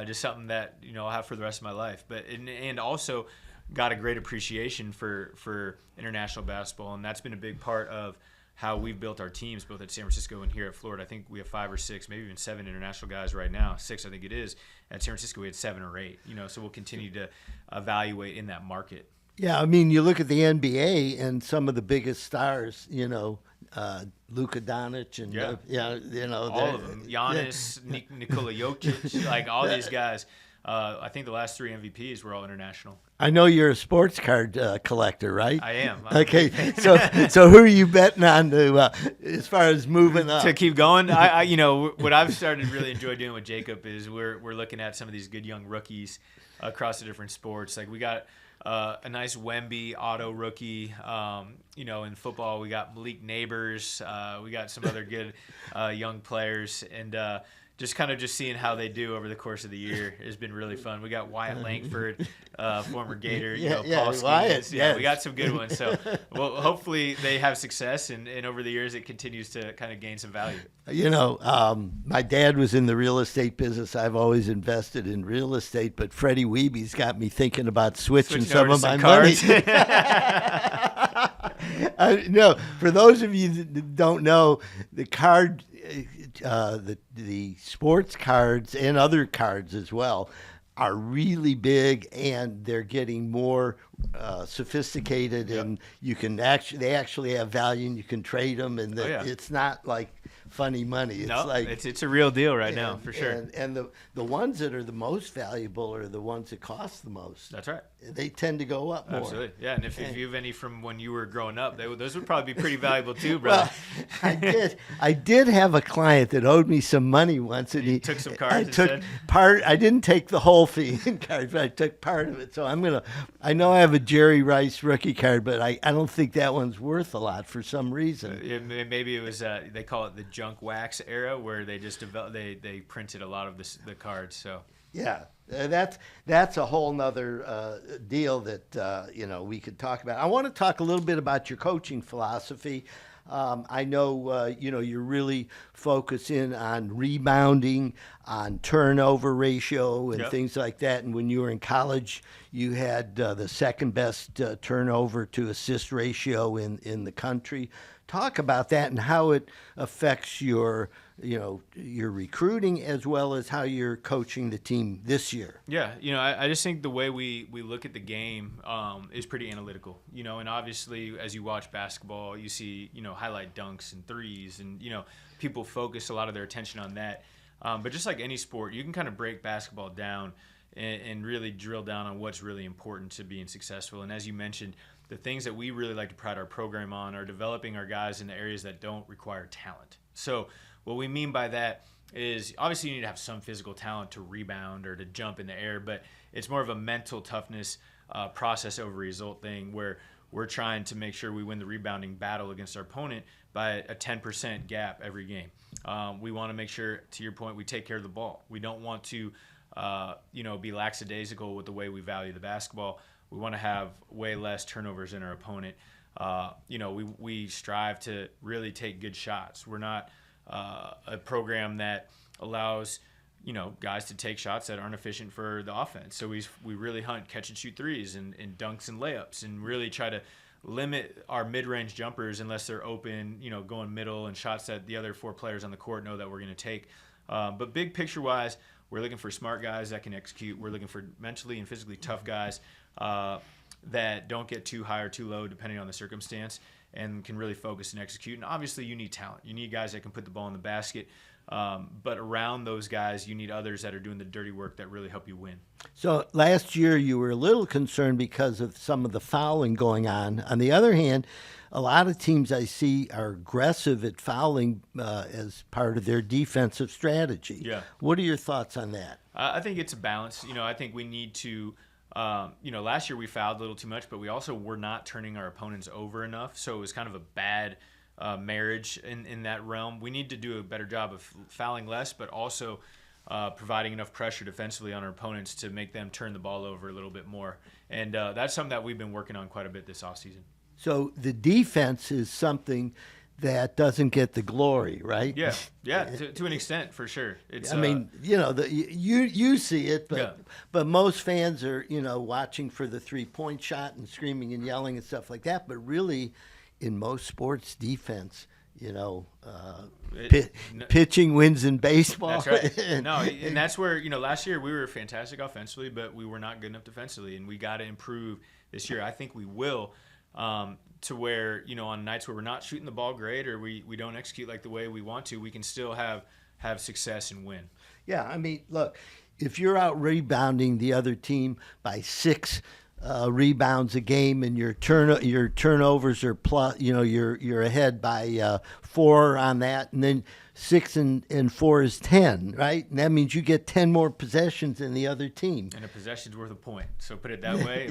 just something that, I'll have for the rest of my life. But and also got a great appreciation for international basketball, and that's been a big part of how we've built our teams, both at San Francisco and here at Florida. I think we have 5 or 6, maybe even 7 international guys right now. 6, I think it is. At San Francisco, we had 7 or 8. So we'll continue to evaluate in that market.
Yeah, I mean, you look at the NBA and some of the biggest stars, Luka Doncic and
all of them. Giannis, Nikola Jokic, like all these guys. I think the last 3 MVPs were all international.
I know you're a sports card collector, right?
I am.
Okay, so who are you betting on to as far as moving up?
To keep going? I what I've started to really enjoy doing with Jacob is we're looking at some of these good young rookies across the different sports. Like we got a nice Wemby auto rookie. In football we got Malik Neighbors. We got some other good young players, and just seeing how they do over the course of the year has been really fun. We got Wyatt Langford, former Gator, Paul Skeens.
Wyatt, yes.
We got some good ones. So, well, hopefully they have success, and over the years it continues to kind of gain some value.
My dad was in the real estate business. I've always invested in real estate, but Freddie Weeby's got me thinking about switching some of my
cards.
money. No, for those of you that don't know, the card, the sports cards and other cards as well are really big, and they're getting more sophisticated, and they actually have value, and you can trade them, and it's not like funny money. It's
it's a real deal right now, for sure.
And the ones that are the most valuable are the ones that cost the most.
That's right.
They tend to go up more.
Absolutely. Yeah, and if you have any from when you were growing up, those would probably be pretty valuable too, brother.
Well, I did have a client that owed me some money once, and he
took some cards.
I didn't take the whole fee in cards, but I took part of it. So I know I have a Jerry Rice rookie card, but I don't think that one's worth a lot for some reason.
Maybe it was they call it the junk wax era, where they just they printed a lot of the cards. So
yeah, that's a whole nother deal that we could talk about. I want to talk a little bit about your coaching philosophy. I know you're really focusing on rebounding, on turnover ratio, and things like that. And when you were in college, you had the second best turnover to assist ratio in the country. Talk about that and how it affects your recruiting as well as how you're coaching the team this year.
Yeah, I just think the way we look at the game is pretty analytical. And obviously as you watch basketball, you see highlight dunks and threes, and people focus a lot of their attention on that. But just like any sport, you can kind of break basketball down and really drill down on what's really important to being successful. And as you mentioned, the things that we really like to pride our program on are developing our guys in the areas that don't require talent. So what we mean by that is obviously you need to have some physical talent to rebound or to jump in the air, but it's more of a mental toughness process over result thing where we're trying to make sure we win the rebounding battle against our opponent by a 10% gap every game. We want to make sure, to your point, we take care of the ball. We don't want to be lackadaisical with the way we value the basketball. We want to have way less turnovers in our opponent. We strive to really take good shots. We're not a program that allows guys to take shots that aren't efficient for the offense. So we really hunt catch and shoot threes and dunks and layups and really try to limit our mid-range jumpers unless they're open, going middle and shots that the other 4 players on the court know that we're going to take. But big picture-wise, we're looking for smart guys that can execute. We're looking for mentally and physically tough guys that don't get too high or too low depending on the circumstance and can really focus and execute. And obviously you need talent. You need guys that can put the ball in the basket. But around those guys, you need others that are doing the dirty work that really help you win.
So last year you were a little concerned because of some of the fouling going on. On the other hand, a lot of teams I see are aggressive at fouling as part of their defensive strategy.
Yeah.
What are your thoughts on that?
I think it's a balance. I think we need to, last year we fouled a little too much, but we also were not turning our opponents over enough. So it was kind of a bad marriage in that realm. We need to do a better job of fouling less, but also providing enough pressure defensively on our opponents to make them turn the ball over a little bit more. And that's something that we've been working on quite a bit this offseason.
So the defense is something that doesn't get the glory, right?
Yeah, to an extent, for sure. It's.
I mean, you see it, but most fans are watching for the 3-point shot and screaming and yelling and stuff like that. But really, in most sports, defense, pitching wins in baseball.
That's right. And that's where last year we were fantastic offensively, but we were not good enough defensively, and we got to improve this year. I think we will. To where, on nights where we're not shooting the ball great or we don't execute like the way we want to, we can still have success and win.
Yeah, I mean, look, if you're out rebounding the other team by 6 rebounds a game and your turnovers are plus, you're ahead by 4 on that, and then 6 and 4 is 10, right? And that means you get 10 more possessions than the other team.
And a possession's worth a point. So put it that way.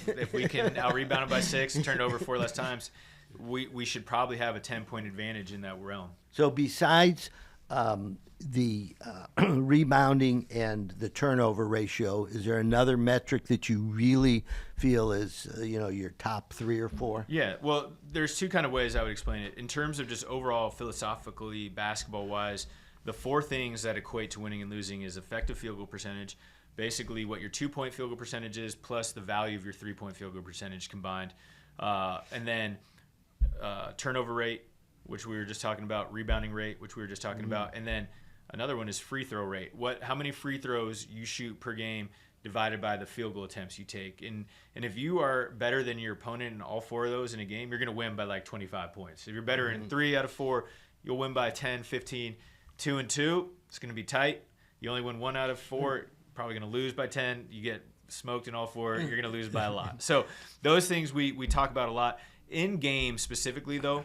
If we can out-rebound it by 6 and turn it over 4 less times, we should probably have a 10-point advantage in that realm.
So besides the rebounding and the turnover ratio, is there another metric that you really feel is your top 3 or 4?
Yeah, well, there's 2 kind of ways I would explain it. In terms of just overall philosophically, basketball-wise, the 4 things that equate to winning and losing is effective field goal percentage, basically what your 2-point field goal percentage is, plus the value of your 3-point field goal percentage combined, and then turnover rate, which we were just talking about, rebounding rate, which we were just talking about, and then another one is free throw rate. How many free throws you shoot per game divided by the field goal attempts you take. And if you are better than your opponent in all 4 of those in a game, you're going to win by like 25 points. If you're better in 3 out of 4, you'll win by 10, 15. 2 and 2, it's going to be tight. You only win 1 out of 4, probably going to lose by 10. You get smoked in all 4, you're going to lose by a lot. So those things we talk about a lot. In game specifically, though,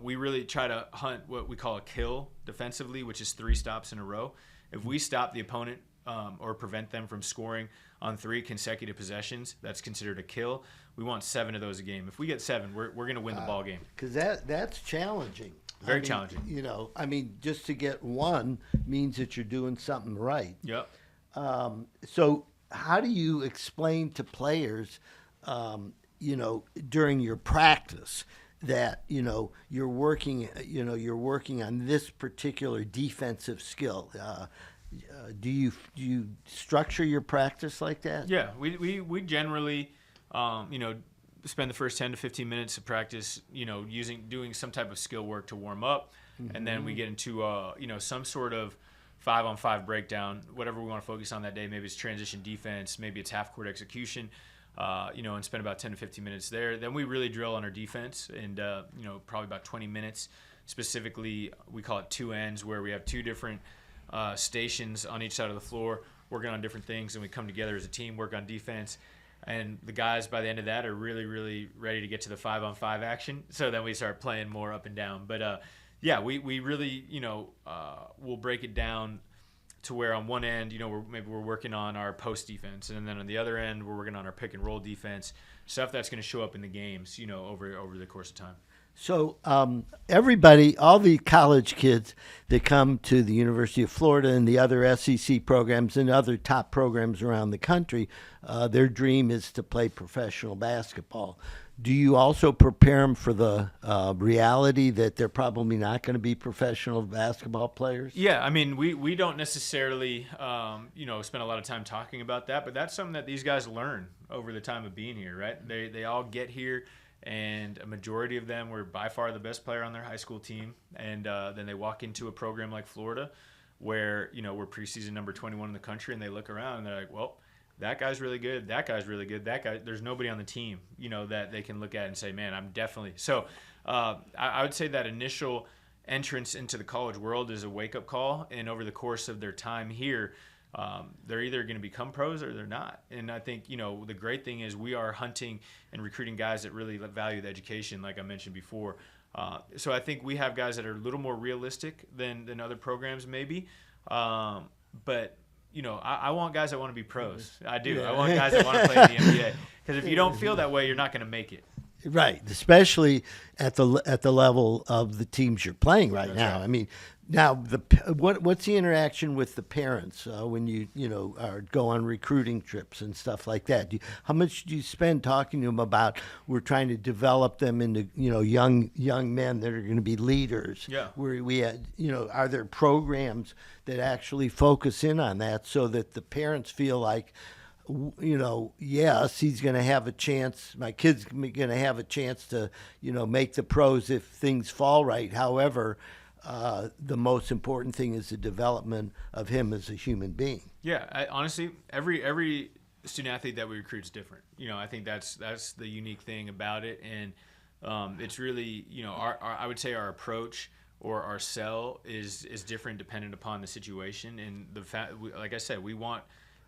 we really try to hunt what we call a kill defensively, which is 3 stops in a row. If we stop the opponent or prevent them from scoring on 3 consecutive possessions, that's considered a kill. We want 7 of those a game. If we get 7, we're going to win the ball game.
Because that's challenging.
Very challenging.
Just to get 1 means that you're doing something right.
Yep.
So how do you explain to players, during your practice that you're working on this particular defensive skill? Do you structure your practice like that?
Yeah, we generally spend the first 10 to 15 minutes of practice doing some type of skill work to warm up, and then we get into some sort of 5-on-5 breakdown, whatever we want to focus on that day. Maybe it's transition defense, maybe it's half court execution. And spend about 10 to 15 minutes there. Then we really drill on our defense, and probably about 20 minutes. Specifically, we call it 2 ends, where we have 2 different stations on each side of the floor, working on different things, and we come together as a team, work on defense. And the guys by the end of that are really, really ready to get to the 5-on-5 action. So then we start playing more up and down. But yeah, we really, we'll break it down to where on one end, we're working on our post defense, and then on the other end, we're working on our pick and roll defense, stuff that's going to show up in the games, over the course of time.
So everybody, all the college kids that come to the University of Florida and the other SEC programs and other top programs around the country, their dream is to play professional basketball. Do you also prepare them for the reality that they're probably not going to be professional basketball players?
Yeah, I mean, we don't necessarily, spend a lot of time talking about that, but that's something that these guys learn over the time of being here, right? They all get here, and a majority of them were by far the best player on their high school team, and then they walk into a program like Florida where, we're preseason number 21 in the country, and they look around and they're like, well, that guy's really good, that guy's really good, that guy, there's nobody on the team, that they can look at and say, man, I'm definitely. So I would say that initial entrance into the college world is a wake-up call, and over the course of their time here, they're either going to become pros or they're not. And I think, the great thing is we are hunting and recruiting guys that really value the education, like I mentioned before. So I think we have guys that are a little more realistic than other programs maybe. But I want guys that want to be pros. I do.
Yeah.
I want guys that want to play in the NBA. Because if you don't feel that way, you're not going to make it.
Right, especially at the level of the teams you're playing right now.
Right.
I mean, now what's the interaction with the parents when you go on recruiting trips and stuff like that? How much do you spend talking to them about we're trying to develop them into young men that are going to be leaders?
Yeah.
Where we had are there programs that actually focus in on that so that the parents feel like, yes, he's going to have a chance. My kid's going to have a chance to, make the pros if things fall right. However, the most important thing is the development of him as a human being.
Yeah, honestly, every student athlete that we recruit is different. I think that's the unique thing about it, and it's really, our I would say our approach or our sell is different dependent upon the situation, and the fact, like I said, we want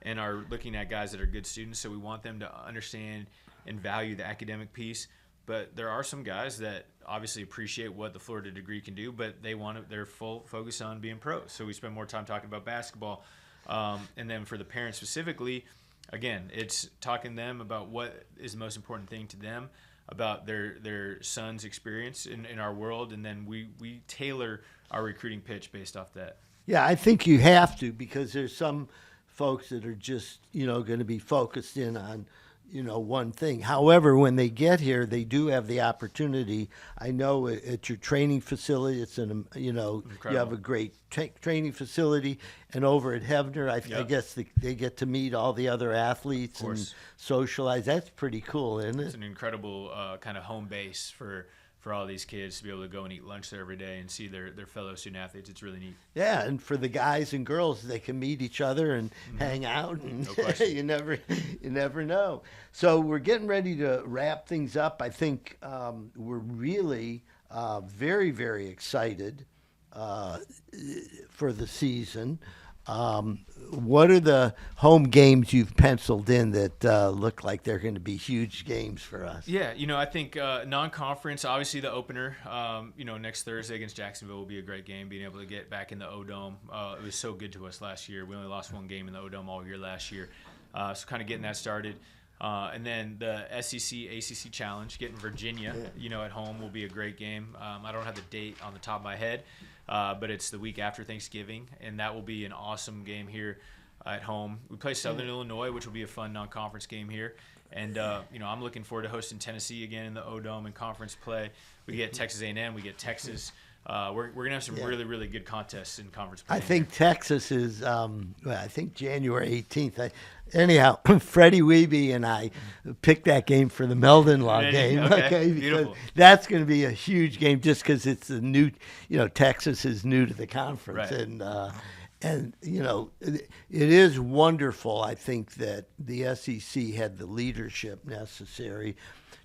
and are looking at guys that are good students, so we want them to understand and value the academic piece. But there are some guys that obviously appreciate what the Florida degree can do, but they're full focus on being pros. So we spend more time talking about basketball. And then for the parents specifically, again, it's talking to them about what is the most important thing to them about their son's experience in our world, and then we tailor our recruiting pitch based off that.
Yeah, I think you have to, because there's some folks that are just, going to be focused in on, one thing. However, when they get here, they do have the opportunity. I know at your training facility, it's you have a great training facility, and over at Hefner, I guess they get to meet all the other athletes and socialize. That's pretty cool, isn't it?
It's an incredible kind of home base for all these kids to be able to go and eat lunch there every day and see their fellow student athletes. It's really neat.
Yeah, and for the guys and girls, they can meet each other and hang out, and
No
you never know. So we're getting ready to wrap things up. I think we're really very, very excited for the season. What are the home games you've penciled in that look like they're going to be huge games for us?
Yeah, I think non-conference, obviously the opener, next Thursday against Jacksonville will be a great game, being able to get back in the O-Dome. It was so good to us last year. We only lost one game in the O-Dome all year last year. So kind of getting that started. And then the SEC ACC Challenge, getting Virginia, at home will be a great game. I don't have the date on the top of my head, but it's the week after Thanksgiving, and that will be an awesome game here at home. We play Southern Illinois, which will be a fun non-conference game here. And, I'm looking forward to hosting Tennessee again in the O-Dome and conference play. We get Texas A&M, we get Texas. We're going to have some really, really good contests in conference play.
I think Texas is, I think January 18th. Anyhow, Freddie Weeby and I picked that game for the Meldon Law game.
Okay,
because
beautiful.
That's going to be a huge game just because it's a new, Texas is new to the conference.
Right.
And it is wonderful, I think, that the SEC had the leadership necessary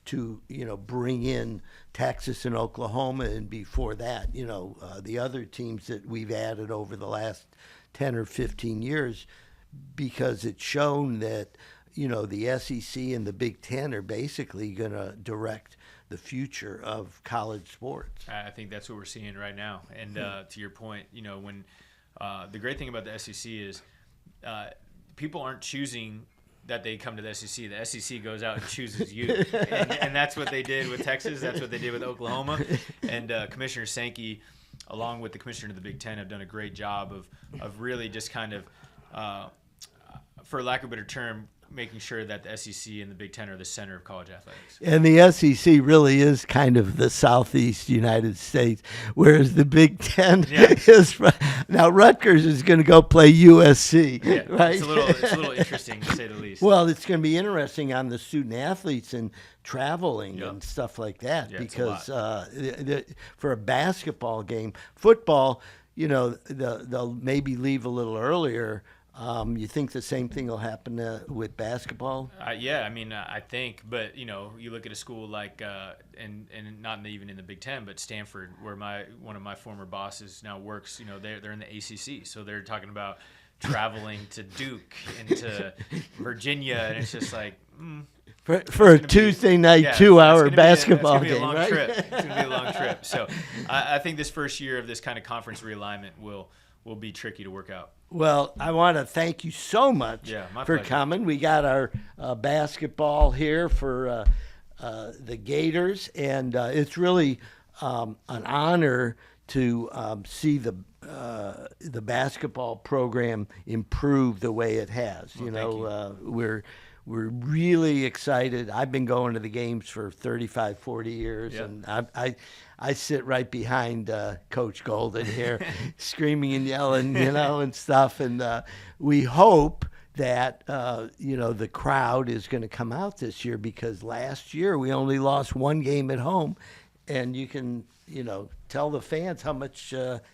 to, bring in Texas and Oklahoma, and before that, the other teams that we've added over the last 10 or 15 years, because it's shown that, the SEC and the Big Ten are basically going to direct the future of college sports.
I think that's what we're seeing right now. And to your point, when the great thing about the SEC is people aren't choosing that they come to the SEC. The SEC goes out and chooses you. and that's what they did with Texas. That's what they did with Oklahoma. And Commissioner Sankey, along with the commissioner of the Big Ten, have done a great job of really just kind of, for lack of a better term, making sure that the SEC and the Big Ten are the center of college athletics.
And the SEC really is kind of the Southeast United States, whereas the Big Ten is. Now Rutgers is going to go play USC, right?
It's a little interesting to say the least.
Well, it's going to be interesting on the student athletes and traveling and stuff like that, because for a basketball game, football, they'll maybe leave a little earlier. You think the same thing will happen with basketball?
I think, but you look at a school like, and not even in the Big Ten, but Stanford, where one of my former bosses now works. They're in the ACC, so they're talking about traveling to Duke and to Virginia, and it's just like.
For a Tuesday night 2-hour basketball game, right?
It's going to be a long trip. So I think this first year of this kind of conference realignment will be tricky to work out.
Well, I want to thank you so much for coming. We got our basketball here for the Gators, and it's really an honor to see the basketball program improve the way it has. We're really excited. I've been going to the games for 35, 40 years, and I sit right behind Coach Golden here, screaming and yelling, and stuff. And we hope that, the crowd is going to come out this year, because last year we only lost one game at home, and you can, tell the fans how much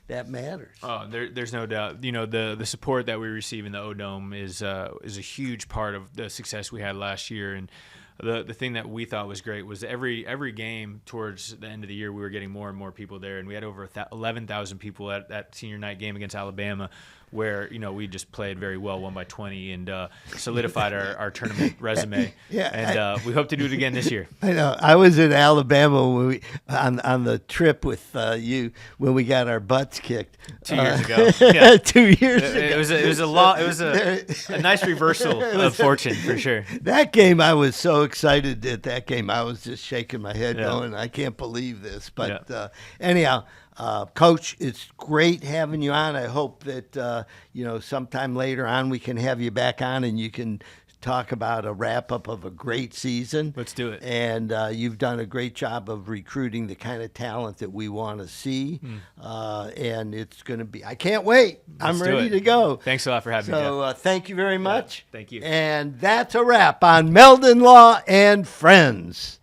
that matters.
Oh, there's no doubt. The support that we receive in the O-Dome is a huge part of the success we had last year. And the thing that we thought was great was every game towards the end of the year, we were getting more and more people there. And we had over 11,000 people at that senior night game against Alabama, where we just played very well, won by 20, and solidified our tournament resume. We hope to do it again this year.
I know. I was in Alabama when we on the trip with you when we got our butts kicked
2 years ago. Yeah.
2 years ago.
It was a nice reversal of fortune for sure.
That game, I was so excited at that game. I was just shaking my head, going, "I can't believe this." But anyhow. Coach, it's great having you on. I hope that, sometime later on we can have you back on and you can talk about a wrap-up of a great season.
Let's do it.
And you've done a great job of recruiting the kind of talent that we want to see. And it's going to be – I can't wait. I'm ready to go.
Thanks a lot for having me, Jeff.
So thank you very much.
Thank you.
And that's a wrap on Meldon Law and Friends.